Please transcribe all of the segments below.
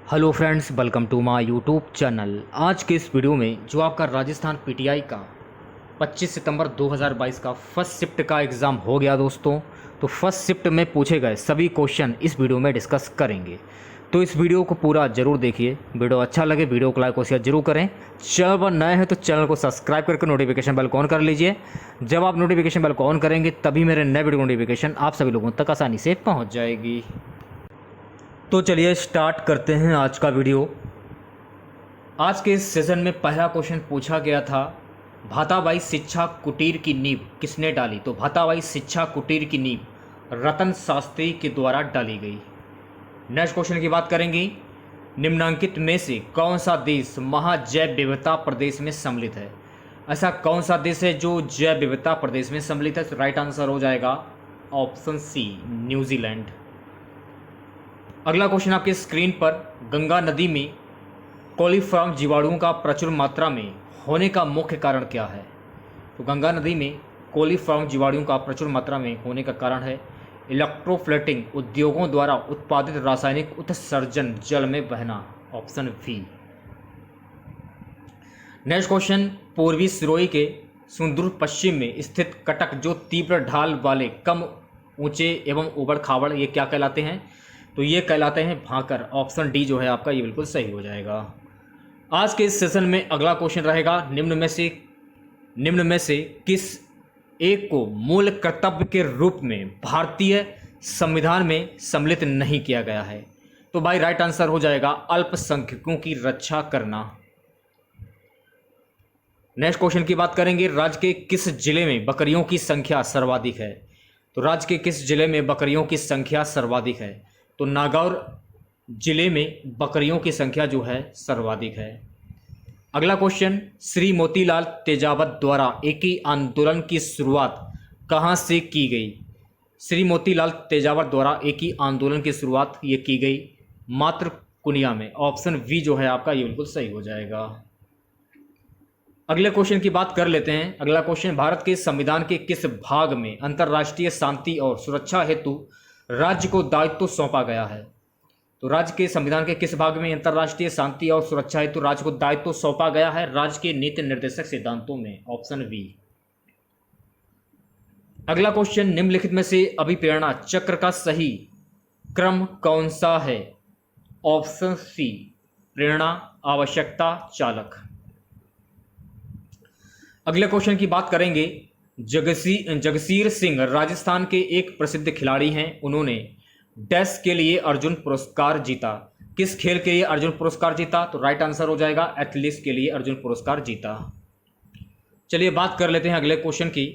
Hello friends, welcome to my YouTube channel. आज के इस वीडियो में जो आपका राजस्थान पीटीआई का 25 सितंबर 2022 का फर्स्ट शिफ्ट का एग्ज़ाम हो गया दोस्तों। तो फर्स्ट शिफ्ट में पूछे गए सभी क्वेश्चन इस वीडियो में डिस्कस करेंगे। तो इस वीडियो को पूरा ज़रूर देखिए। वीडियो अच्छा लगे वीडियो को लाइक और शेयर जरूर करें। चैनल पर नए हैं तो चैनल को सब्सक्राइब करके नोटिफिकेशन बेल को ऑन कर लीजिए। जब आप नोटिफिकेशन बेल को ऑन करेंगे तभी मेरे नए वीडियो नोटिफिकेशन आप सभी लोगों तक आसानी से पहुँच जाएगी। तो चलिए स्टार्ट करते हैं आज का वीडियो। आज के इस सेशन में पहला क्वेश्चन पूछा गया था, भाताबाई शिक्षा कुटीर की नींव किसने डाली? तो भाताबाई शिक्षा कुटीर की नींव रतन शास्त्री के द्वारा डाली गई। नेक्स्ट क्वेश्चन की बात करेंगे, निम्नलिखित में से कौन सा देश महाजैव विविधता प्रदेश में सम्मिलित है? ऐसा कौन सा देश है जो जैव विविधता प्रदेश में सम्मिलित है? तो राइट आंसर हो जाएगा ऑप्शन सी, न्यूजीलैंड। अगला क्वेश्चन आपके स्क्रीन पर, गंगा नदी में कोलीफॉर्म जीवाणुओं का प्रचुर मात्रा में होने का मुख्य कारण क्या है? तो गंगा नदी में कोलीफॉर्म जीवाणुओं का प्रचुर मात्रा में होने का कारण है इलेक्ट्रोफ्लेटिंग उद्योगों द्वारा उत्पादित रासायनिक उत्सर्जन जल में बहना, ऑप्शन बी। नेक्स्ट क्वेश्चन, पूर्वी सिरोही के सुदूर पश्चिम में स्थित कटक जो तीव्र ढाल वाले कम ऊंचे एवं उबड़ खाबड़, ये क्या कहलाते हैं? तो ये कहलाते हैं भाकर। ऑप्शन डी जो है आपका ये बिल्कुल सही हो जाएगा। आज के इस सेशन में अगला क्वेश्चन रहेगा, निम्न में से किस एक को मूल कर्तव्य के रूप में भारतीय संविधान में सम्मिलित नहीं किया गया है? तो भाई राइट आंसर हो जाएगा अल्पसंख्यकों की रक्षा करना। नेक्स्ट क्वेश्चन की बात करेंगे, राज्य के किस जिले में बकरियों की संख्या सर्वाधिक है? तो राज्य के किस जिले में बकरियों की संख्या सर्वाधिक है? तो नागौर जिले में बकरियों की संख्या जो है सर्वाधिक है। अगला क्वेश्चन, श्री मोतीलाल तेजावत द्वारा एकी आंदोलन की शुरुआत कहाँ से की गई? श्री मोतीलाल तेजावत द्वारा एकी आंदोलन की शुरुआत ये की गई मात्र कुनिया में। ऑप्शन वी जो है आपका ये बिल्कुल सही हो जाएगा। अगले क्वेश्चन की बात कर लेते हैं। अगला क्वेश्चन, भारत के संविधान के किस भाग में अंतर्राष्ट्रीय शांति और सुरक्षा हेतु राज्य को दायित्व सौंपा गया है? तो राज्य के संविधान के किस भाग में अंतर्राष्ट्रीय शांति और सुरक्षा हेतु राज्य को दायित्व सौंपा गया है? राज्य के नीति निर्देशक सिद्धांतों में। Option B. अगला क्वेश्चन, निम्नलिखित में से अभिप्रेरणा चक्र का सही क्रम कौन सा है? ऑप्शन सी, प्रेरणा, आवश्यकता, चालक। अगले क्वेश्चन की बात करेंगे, जगसीर सिंह राजस्थान के एक प्रसिद्ध खिलाड़ी हैं। उन्होंने डैश के लिए अर्जुन पुरस्कार जीता। किस खेल के लिए अर्जुन पुरस्कार जीता? तो राइट आंसर हो जाएगा एथलेटिक्स के लिए अर्जुन पुरस्कार जीता। चलिए बात कर लेते हैं अगले क्वेश्चन की।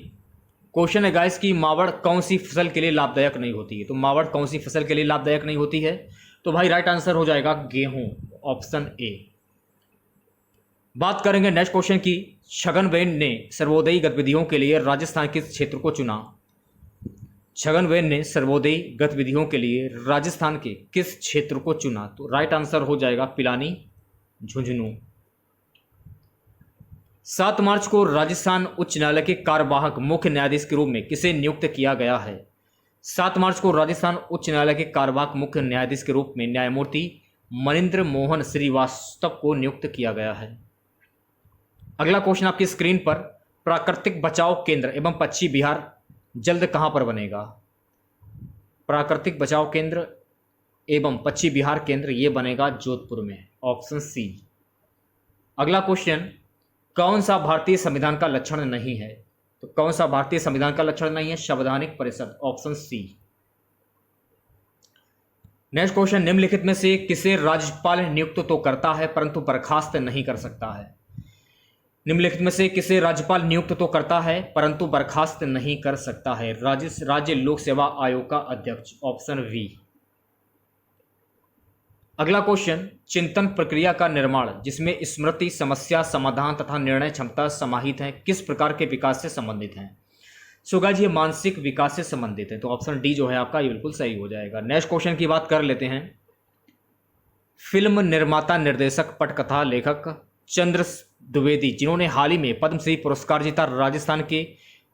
क्वेश्चन है गाइस कि मावड़ कौन सी फसल के लिए लाभदायक नहीं होती है? तो मावड़ कौन सी फसल के लिए लाभदायक नहीं होती है? तो भाई राइट आंसर हो जाएगा गेहूं, ऑप्शन ए। बात करेंगे नेक्स्ट क्वेश्चन की, छगनवेन ने सर्वोदयी गतिविधियों के लिए राजस्थान किस क्षेत्र को चुना? छगनवेन ने सर्वोदयी गतिविधियों के लिए राजस्थान के किस क्षेत्र को चुना? तो राइट आंसर हो जाएगा पिलानी, झुंझुनू। 7 मार्च को राजस्थान उच्च न्यायालय के कार्यवाहक मुख्य न्यायाधीश के रूप में किसे नियुक्त किया गया है? 7 मार्च को राजस्थान उच्च न्यायालय के कार्यवाहक मुख्य न्यायाधीश के रूप में न्यायमूर्ति मनिंद्र मोहन श्रीवास्तव को नियुक्त किया गया है। अगला क्वेश्चन आपकी स्क्रीन पर, प्राकृतिक बचाव केंद्र एवं पश्चिमी बिहार जल्द कहां पर बनेगा? प्राकृतिक बचाव केंद्र एवं पश्चिमी बिहार केंद्र ये बनेगा जोधपुर में, ऑप्शन सी। अगला क्वेश्चन, कौन सा भारतीय संविधान का लक्षण नहीं है? तो कौन सा भारतीय संविधान का लक्षण नहीं है? संवैधानिक परिषद, ऑप्शन सी। नेक्स्ट क्वेश्चन, निम्नलिखित में से किसे राज्यपाल नियुक्त तो करता है परंतु बर्खास्त नहीं कर सकता है? निम्नलिखित में से किसे राज्यपाल नियुक्त तो करता है परंतु बर्खास्त नहीं कर सकता है? राज्य लोक सेवा आयोग का अध्यक्ष, ऑप्शन वी। अगला क्वेश्चन, चिंतन प्रक्रिया का निर्माण जिसमें स्मृति, समस्या समाधान तथा निर्णय क्षमता समाहित है किस प्रकार के विकास से संबंधित हैं? सो गाइस ये मानसिक विकास से संबंधित है। तो ऑप्शन डी जो है आपका ये बिल्कुल सही हो जाएगा। नेक्स्ट क्वेश्चन की बात कर लेते हैं। फिल्म निर्माता, निर्देशक, पटकथा लेखक चंद्र द्विवेदी जिन्होंने हाल ही में पद्मश्री पुरस्कार जीता, राजस्थान के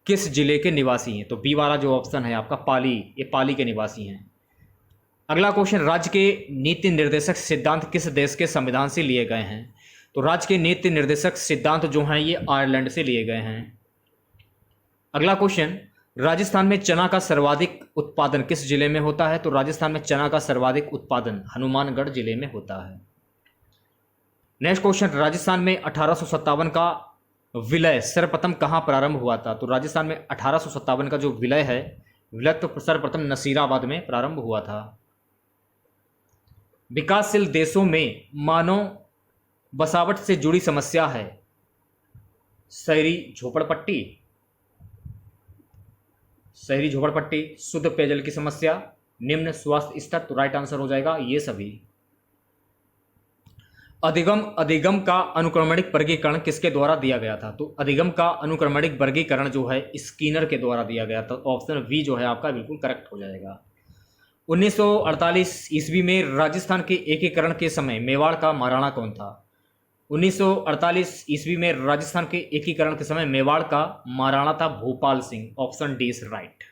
किस जिले के निवासी हैं? तो बी वाला जो ऑप्शन है आपका पाली, ये पाली के निवासी हैं। अगला क्वेश्चन, राज्य के नीति निर्देशक सिद्धांत किस देश के संविधान से लिए गए हैं? तो राज्य के नीति निर्देशक सिद्धांत जो हैं ये आयरलैंड से लिए गए हैं। अगला क्वेश्चन, राजस्थान में चना का सर्वाधिक उत्पादन किस जिले में होता है? तो राजस्थान में चना का सर्वाधिक उत्पादन हनुमानगढ़ जिले में होता है। नेक्स्ट क्वेश्चन, राजस्थान में 1857 का विलय सर्वप्रथम कहाँ प्रारंभ हुआ था? तो राजस्थान में 1857 का जो विलय है, विलय तो सर्वप्रथम नसीराबाद में प्रारंभ हुआ था। विकासशील देशों में मानव बसावट से जुड़ी समस्या है शहरी झोपड़पट्टी, शहरी झोपड़पट्टी, शुद्ध पेयजल की समस्या, निम्न स्वास्थ्य स्तर। तो राइट आंसर हो जाएगा ये सभी। अधिगम का अनुक्रमणिक वर्गीकरण किसके द्वारा दिया गया था? तो अधिगम का अनुक्रमणिक वर्गीकरण जो है स्किनर के द्वारा दिया गया था। ऑप्शन बी जो है आपका बिल्कुल करेक्ट हो जाएगा। 1948 ईस्वी में राजस्थान के एकीकरण के समय मेवाड़ का महाराणा कौन था? 1948 ईस्वी में राजस्थान के एकीकरण के समय मेवाड़ का महाराणा था Bhopal Singh. Option D is right.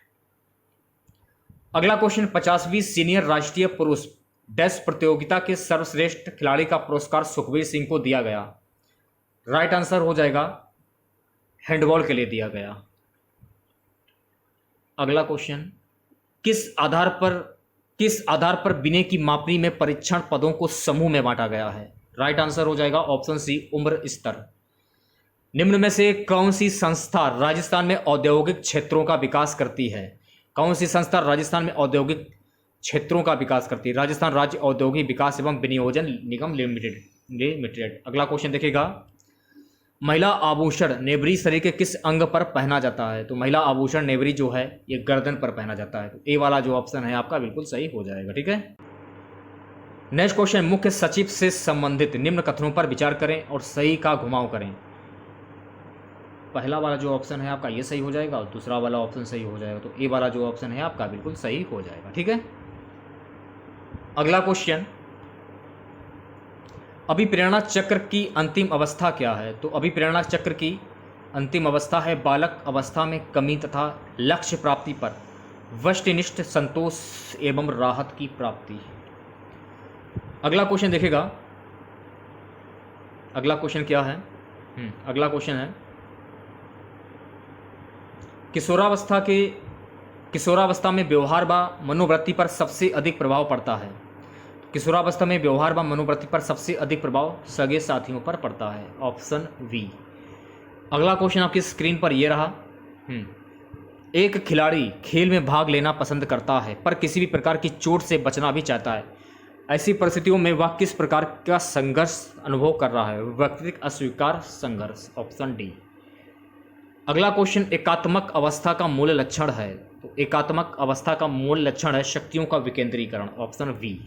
अगला क्वेश्चन, 50वीं सीनियर राष्ट्रीय पुरुष डैश प्रतियोगिता के सर्वश्रेष्ठ खिलाड़ी का पुरस्कार सुखबीर सिंह को दिया गया। राइट आंसर हो जाएगा हैंडबॉल के लिए दिया गया। अगला क्वेश्चन, किस आधार पर विनय की मापनी में परीक्षण पदों को समूह में बांटा गया है? राइट आंसर हो जाएगा ऑप्शन सी उम्र स्तर। निम्न में से कौन सी संस्था राजस्थान में औद्योगिक क्षेत्रों का विकास करती है? कौन सी संस्था राजस्थान में औद्योगिक क्षेत्रों का विकास करती है? राजस्थान राज्य औद्योगिक विकास एवं विनियोजन निगम लिमिटेड। अगला क्वेश्चन देखिएगा, महिला आभूषण नेवरी शरीर के किस अंग पर पहना जाता है? तो महिला आभूषण नेवरी जो है ये गर्दन पर पहना जाता है। तो ए वाला जो ऑप्शन है आपका बिल्कुल सही हो जाएगा। ठीक है। नेक्स्ट क्वेश्चन, मुख्य सचिव से संबंधित निम्न कथनों पर विचार करें और सही का घुमाव करें। पहला वाला जो ऑप्शन है आपका ये सही हो जाएगा और दूसरा वाला ऑप्शन सही हो जाएगा। तो ए वाला जो ऑप्शन है आपका बिल्कुल सही हो जाएगा। ठीक है। अगला क्वेश्चन, अभिप्रेरणा चक्र की अंतिम अवस्था क्या है? तो अभिप्रेरणा चक्र की अंतिम अवस्था है बालक अवस्था में कमी तथा लक्ष्य प्राप्ति पर वस्तुनिष्ठ संतोष एवं राहत की प्राप्ति। अगला क्वेश्चन देखिएगा, अगला क्वेश्चन क्या है? अगला क्वेश्चन है, किशोरावस्था में व्यवहार व मनोवृत्ति पर सबसे अधिक प्रभाव पड़ता है। किशोरावस्था में व्यवहार व मनोवृत्ति पर सबसे अधिक प्रभाव सगे साथियों पर पड़ता है। Option B. अगला क्वेश्चन आपकी स्क्रीन पर यह रहा, एक खिलाड़ी खेल में भाग लेना पसंद करता है पर किसी भी प्रकार की चोट से बचना भी चाहता है। ऐसी परिस्थितियों में वह किस प्रकार का संघर्ष अनुभव कर रहा है? व्यक्तिगत अस्वीकार संघर्ष। Option D. अगला क्वेश्चन, एकात्मक अवस्था का मूल लक्षण है। तो एकात्मक अवस्था का मूल लक्षण है शक्तियों का विकेंद्रीकरण। Option B.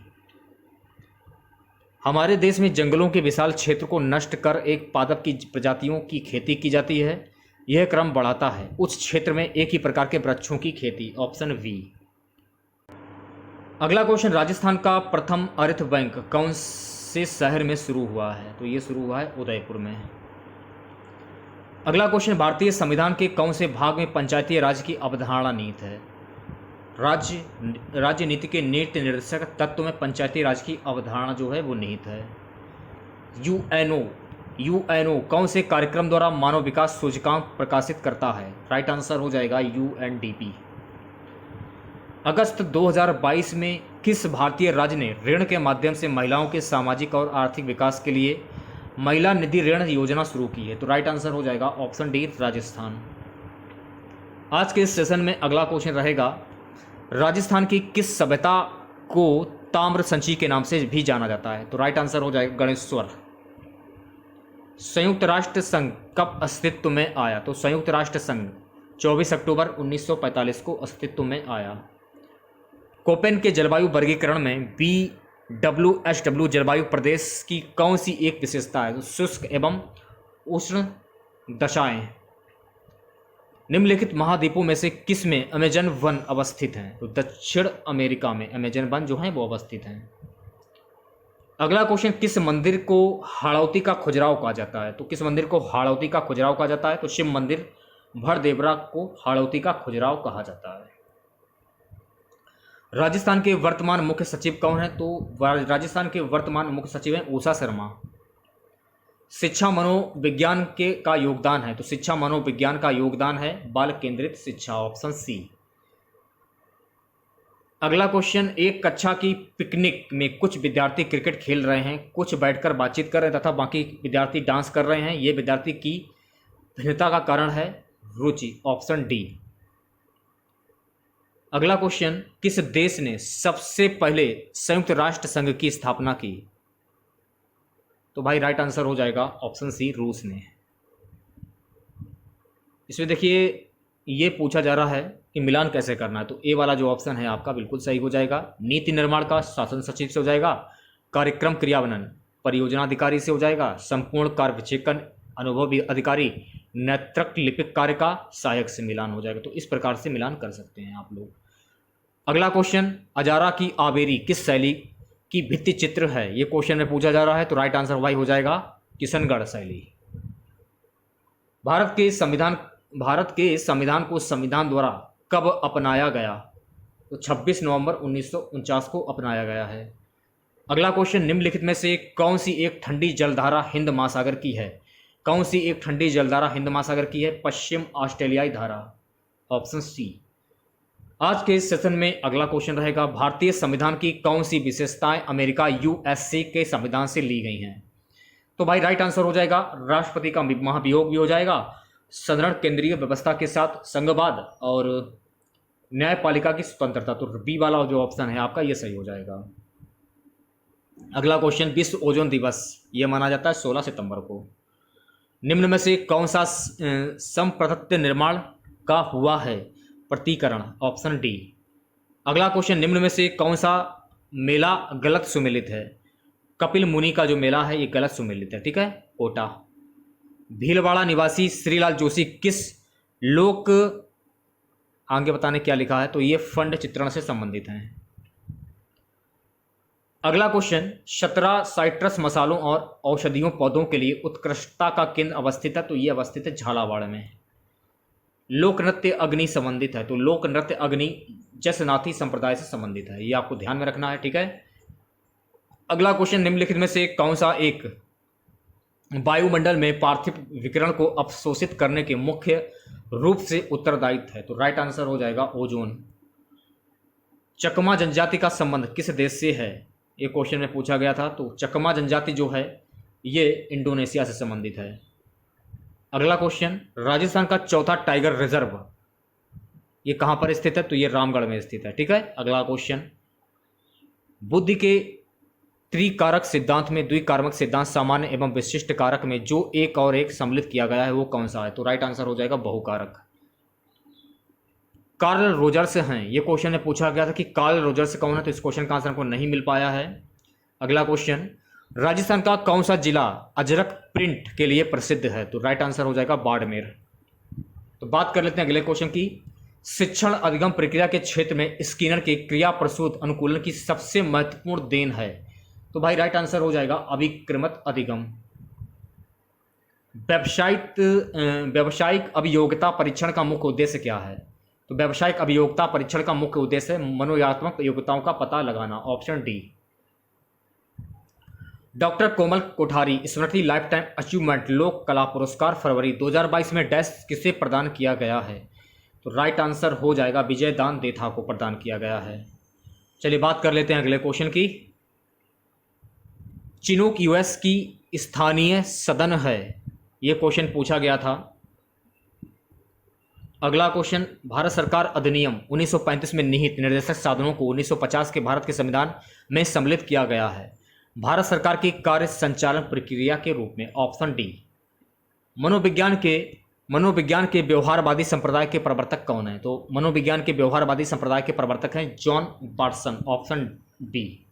हमारे देश में जंगलों के विशाल क्षेत्र को नष्ट कर एक पादप की प्रजातियों की खेती की जाती है। यह क्रम बढ़ाता है उस क्षेत्र में एक ही प्रकार के वृक्षों की खेती। Option B. अगला क्वेश्चन, राजस्थान का प्रथम अर्थ बैंक कौन से शहर में शुरू हुआ है? तो ये शुरू हुआ है उदयपुर में। अगला क्वेश्चन, भारतीय संविधान के कौन से भाग में पंचायती राज की अवधारणा निहित है? राज्य नीति के नीति निर्देशक तत्व में पंचायती राज की अवधारणा जो है वो निहित है। यूएनओ कौन से कार्यक्रम द्वारा मानव विकास सूचकांक प्रकाशित करता है? राइट आंसर हो जाएगा यूएनडीपी। अगस्त 2022 में किस भारतीय राज्य ने ऋण के माध्यम से महिलाओं के सामाजिक और आर्थिक विकास के लिए महिला निधि ऋण योजना शुरू की है? तो राइट आंसर हो जाएगा ऑप्शन डी राजस्थान। आज के इस सेशन में अगला क्वेश्चन रहेगा, राजस्थान की किस सभ्यता को ताम्र संची के नाम से भी जाना जाता है? तो राइट आंसर हो जाएगा गणेश्वर। संयुक्त राष्ट्र संघ कब अस्तित्व में आया? तो संयुक्त राष्ट्र संघ 24 अक्टूबर 1945 को अस्तित्व में आया। कोपेन के जलवायु वर्गीकरण में BWSW जलवायु प्रदेश की कौन सी एक विशेषता है? तो शुष्क एवं उष्ण दशाएं। निम्नलिखित महाद्वीपों में से किस में अमेजन वन अवस्थित हैं? तो दक्षिण अमेरिका में अमेजन वन जो है वो अवस्थित हैं। अगला क्वेश्चन, किस मंदिर को हाड़ौती का खुजराव कहा जाता है? तो किस मंदिर को हाड़ौती का खुजराव कहा जाता है? तो शिव मंदिर भरदेवरा को हाड़ौती का खुजराव कहा जाता है। राजस्थान के वर्तमान मुख्य सचिव कौन है? तो राजस्थान के वर्तमान मुख्य सचिव हैं उषा शर्मा। शिक्षा मनोविज्ञान के का योगदान है, तो शिक्षा मनोविज्ञान का योगदान है बाल केंद्रित शिक्षा, ऑप्शन सी। अगला क्वेश्चन, एक कक्षा की पिकनिक में कुछ विद्यार्थी क्रिकेट खेल रहे हैं, कुछ बैठकर बातचीत कर रहे हैं तथा बाकी विद्यार्थी डांस कर रहे हैं। ये विद्यार्थी की भिन्नता का कारण है रुचि, ऑप्शन डी। अगला क्वेश्चन, किस देश ने सबसे पहले संयुक्त राष्ट्र संघ की स्थापना की? तो भाई राइट आंसर हो जाएगा ऑप्शन सी, रूस ने। इसमें देखिए ये पूछा जा रहा है कि मिलान कैसे करना है, तो ए वाला जो ऑप्शन है आपका बिल्कुल सही हो जाएगा। नीति निर्माण का शासन सचिव से हो जाएगा, कार्यक्रम क्रियान्वयन परियोजना अधिकारी से हो जाएगा, संपूर्ण कार्य विवेचन अनुभवी अधिकारी, नेतृत्व लिपिक कार्य का सहायक से मिलान हो जाएगा। तो इस प्रकार से मिलान कर सकते हैं आप लोग। अगला क्वेश्चन, अजारा की आबेरी किस शैली की भित्ति चित्र है? ये क्वेश्चन में पूछा जा रहा है, तो राइट आंसर भाई हो जाएगा किशनगढ़ शैली। भारत के संविधान को संविधान द्वारा कब अपनाया गया? तो 26 नवंबर 1949 को अपनाया गया है। अगला क्वेश्चन, निम्नलिखित में से कौन सी एक ठंडी जलधारा हिंद महासागर की है? कौन सी एक ठंडी जलधारा हिंद महासागर की है? पश्चिम ऑस्ट्रेलियाई धारा, ऑप्शन सी। आज के सेशन में अगला क्वेश्चन रहेगा, भारतीय संविधान की कौन सी विशेषताएं अमेरिका यूएसए के संविधान से ली गई हैं? तो भाई राइट आंसर हो जाएगा राष्ट्रपति का महाभियोग भी हो जाएगा, सदृढ़ केंद्रीय व्यवस्था के साथ संघवाद और न्यायपालिका की स्वतंत्रता। तो बी वाला जो ऑप्शन है आपका ये सही हो जाएगा। अगला क्वेश्चन, विश्व ओजोन दिवस ये माना जाता है 16 सितंबर को। निम्न में से कौन सा संप्रभुत्व निर्माण का हुआ है प्रतीकरण, ऑप्शन डी। अगला क्वेश्चन, निम्न में से कौन सा मेला गलत सुमेलित है? कपिल मुनि का जो मेला है ये गलत सुमेलित है, ठीक है, कोटा। भीलवाड़ा निवासी श्रीलाल जोशी किस लोक, आगे बताने क्या लिखा है, तो ये फंड चित्रण से संबंधित हैं। अगला क्वेश्चन, 17 साइट्रस मसालों और औषधियों पौधों के लिए उत्कृष्टता का केंद्र अवस्थित है, तो ये अवस्थित है झालावाड़ में। लोक नृत्य अग्नि संबंधित है, तो लोक नृत्य अग्नि जसनाथी संप्रदाय से संबंधित है, ये आपको ध्यान में रखना है, ठीक है। अगला क्वेश्चन, निम्नलिखित में से कौन सा एक वायुमंडल में पार्थिव विकिरण को अवशोषित करने के मुख्य रूप से उत्तरदायित्व है? तो राइट आंसर हो जाएगा ओजोन। चकमा जनजाति का संबंध किस देश से है? ये क्वेश्चन में पूछा गया था, तो चकमा जनजाति जो है ये इंडोनेशिया से संबंधित है। अगला क्वेश्चन, राजस्थान का चौथा टाइगर रिजर्व ये कहाँ पर स्थित है? तो ये रामगढ़ में स्थित है, ठीक है। अगला क्वेश्चन, बुद्धि के त्रिकारक सिद्धांत में द्विकारक सिद्धांत सामान्य एवं विशिष्ट कारक में जो एक और एक सम्मिलित किया गया है वो कौन सा है? तो राइट आंसर हो जाएगा बहुकारक। कार्ल रोजर्स हैं, ये क्वेश्चन में पूछा गया था कि कार्ल रोजर्स कौन है, तो इस क्वेश्चन का आंसर हमको नहीं मिल पाया है। अगला क्वेश्चन, राजस्थान का कौन सा जिला अजरक प्रिंट के लिए प्रसिद्ध है? तो राइट आंसर हो जाएगा बाड़मेर। तो बात कर लेते हैं अगले क्वेश्चन की, शिक्षण अधिगम प्रक्रिया के क्षेत्र में स्किनर के क्रिया प्रसूत अनुकूलन की सबसे महत्वपूर्ण देन है? तो भाई राइट आंसर हो जाएगा अभिक्रमित अधिगम। व्यावसायिक अभियोग्यता परीक्षण का मुख्य उद्देश्य क्या है? तो व्यावसायिक अभियोग्यता परीक्षण का मुख्य उद्देश्य है मनोयात्मक योग्यताओं का पता लगाना, ऑप्शन डी। डॉक्टर कोमल कोठारी स्मृति लाइफ टाइम अचीवमेंट लोक कला पुरस्कार फरवरी 2022 में डैश किसे प्रदान किया गया है? तो राइट आंसर हो जाएगा विजय दान देथा को प्रदान किया गया है। चलिए बात कर लेते हैं अगले क्वेश्चन की। चिनूक यूएस की स्थानीय सदन है, यह क्वेश्चन पूछा गया था। अगला क्वेश्चन, भारत सरकार अधिनियम 1935 में निहित निर्देशक साधनों को 1950 के भारत के संविधान में सम्मिलित किया गया है भारत सरकार की कार्य संचालन प्रक्रिया के रूप में, ऑप्शन डी। मनोविज्ञान के व्यवहारवादी संप्रदाय के प्रवर्तक कौन है? तो मनोविज्ञान के व्यवहारवादी संप्रदाय के प्रवर्तक हैं जॉन वाटसन, ऑप्शन डी।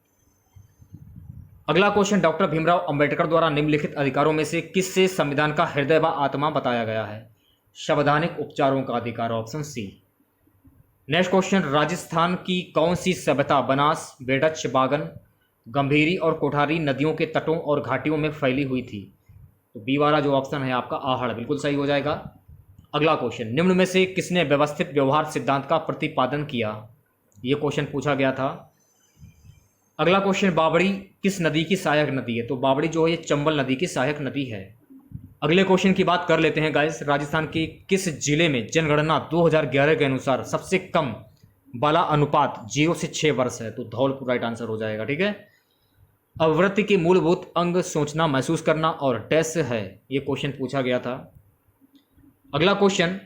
अगला क्वेश्चन, डॉक्टर भीमराव अंबेडकर द्वारा निम्नलिखित अधिकारों में से किससे संविधान का हृदय व आत्मा बताया गया है? संवैधानिक उपचारों का अधिकार, option C. Next question, Rajasthan की कौन सी सभ्यता बनास, बेडच, बागन, गंभीरी और कोठारी नदियों के तटों और घाटियों में फैली हुई थी? तो बी वाला जो ऑप्शन है आपका आहड़ बिल्कुल सही हो जाएगा। अगला क्वेश्चन, निम्न में से किसने व्यवस्थित व्यवहार सिद्धांत का प्रतिपादन किया? ये क्वेश्चन पूछा गया था। अगला क्वेश्चन, बावड़ी किस नदी की सहायक नदी है? तो बावड़ी जो है ये चंबल नदी की सहायक नदी है। अगले क्वेश्चन की बात कर लेते हैं गाइस, राजस्थान के किस जिले में जनगणना 2011 के अनुसार सबसे कम बाला अनुपात 0 से 6 वर्ष है? तो धौलपुर राइट आंसर हो जाएगा। ठीक है। आवृत्ति के मूलभूत अंग सोचना, महसूस करना और डैश है, ये क्वेश्चन पूछा गया था। अगला क्वेश्चन,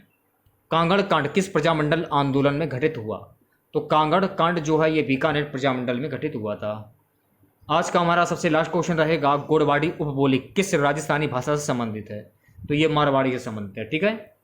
कांगड़ कांड किस प्रजामंडल आंदोलन में घटित हुआ? तो कांगड़ कांड जो है ये बीकानेर प्रजामंडल में घटित हुआ था। आज का हमारा सबसे लास्ट क्वेश्चन रहेगा, गोड़वाड़ी उपबोली किस राजस्थानी भाषा से संबंधित है? तो ये मारवाड़ी से संबंधित है। ठीक है।